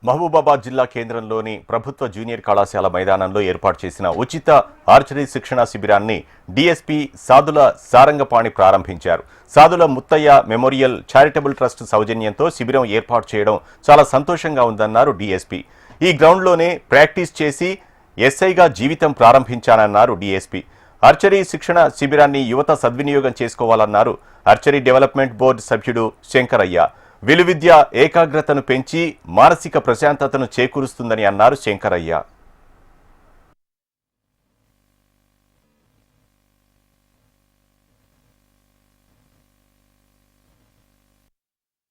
మహబూబాబాద్ జిల్లా కేంద్రంలోని ప్రభుత్వ జూనియర్ కళాశాల మైదానంలో ఏర్పాటు చేసిన ఉచిత ఆర్చరీ శిక్షణ శిబిరాన్ని డీఎస్పీ సాదుల సారంగపాణి ప్రారంభించారు. Sadula Muthaiah memorial charitable trust సౌజన్యంతో శిబిరం ఏర్పాటు చేయడం చాలా సంతోషంగా ఉందన్నారు డీఎస్పీ. ఈ గ్రౌండ్లోనే ప్రాక్టీస్ చేసి ఎస్ఐగా జీవితం ప్రారంభించానన్నారు డీఎస్పీ. ఆర్చరీ శిక్షణ శిబిరాన్ని యువత సద్వినియోగం చేసుకోవాలన్నారు ఆర్చరీ డెవలప్మెంట్ బోర్డు సభ్యుడు శంకరయ్య. విలువిద్య ఏకాగ్రతను పెంచి మానసిక ప్రశాంతతను చేకూరుస్తుందని అన్నారు శంకరయ్య.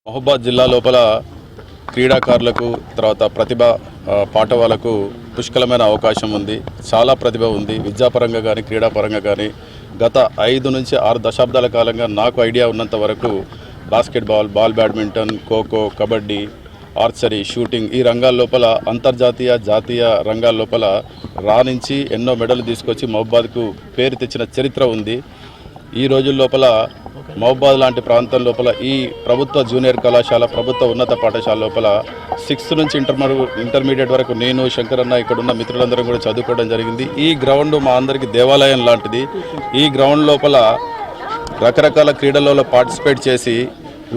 మహబూబాబాద్ జిల్లా లోపల క్రీడాకారులకు తర్వాత ప్రతిభ పాఠవాలకు పుష్కలమైన అవకాశం ఉంది. చాలా ప్రతిభ ఉంది. విద్యాపరంగా కానీ క్రీడాపరంగా కానీ గత 5 నుంచి 6 దశాబ్దాల కాలంగా నాకు ఐడియా ఉన్నంత వరకు basketball, ball badminton, kho kho, kabaddi, archery, shooting ఈ రంగాల లోపల అంతర్జాతీయ జాతీయ రంగాల లోపల రాణించి ఎన్నో మెడలు తీసుకొచ్చి మహబూబాబాద్కు పేరు తెచ్చిన చరిత్ర ఉంది. ఈ రోజుల లోపల మహబూబాబాద్ లాంటి ప్రాంతం లోపల ఈ ప్రభుత్వ జూనియర్ కళాశాల, ప్రభుత్వ ఉన్నత పాఠశాల లోపల 6th నుంచి ఇంటర్మీడియట్ వరకు నేను, శంకరన్న, ఇక్కడున్న మిత్రులందరం కూడా చదువుకోవడం జరిగింది. ఈ గ్రౌండ్ మా అందరికీ దేవాలయం లాంటిది. ఈ గ్రౌండ్ లోపల రకరకాల క్రీడలలో పార్టిసిపేట్ చేసి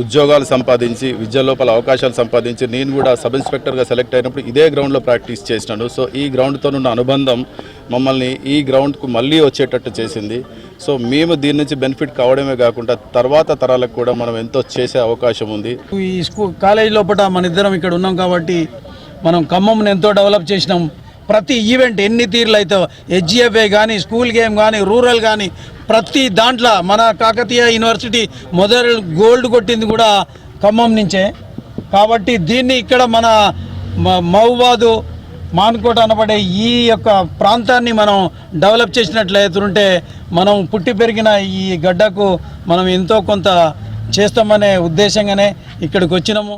ఉద్యోగాలు సంపాదించి విద్య లోపల అవకాశాలు సంపాదించి నేను కూడా సబ్ ఇన్స్పెక్టర్గా సెలెక్ట్ అయినప్పుడు ఇదే గ్రౌండ్లో ప్రాక్టీస్ చేసినాను. సో ఈ గ్రౌండ్తో ఉన్న అనుబంధం మమ్మల్ని ఈ గ్రౌండ్కు మళ్ళీ వచ్చేటట్టు చేసింది. సో మేము దీని నుంచి బెనిఫిట్ కావడమే కాకుండా తర్వాత తరాలకు కూడా మనం ఎంతో చేసే అవకాశం ఉంది. ఈ కాలేజ్ లోపల మన ఇద్దరం ఇక్కడ ఉన్నాం కాబట్టి మనం ఖమ్మంని ఎంతో డెవలప్ చేసినాం. ప్రతి ఈవెంట్ ఎన్ని తీర్లు అయితే హెచ్జిఎఫ్ఏ కానీ, స్కూల్ గేమ్ కానీ, రూరల్ కానీ ప్రతి దాంట్లో మన కాకతీయ యూనివర్సిటీ మొదలు గోల్డ్ కొట్టింది కూడా ఖమ్మం నుంచే. కాబట్టి దీన్ని ఇక్కడ మన మహబూబాబాదు, మానుకోట అనబడే ఈ యొక్క ప్రాంతాన్ని మనం డెవలప్ చేసినట్లయితే మనం పుట్టి పెరిగిన ఈ గడ్డకు మనం ఎంతో కొంత చేస్తామనే ఉద్దేశంగానే ఇక్కడికి వచ్చినాము.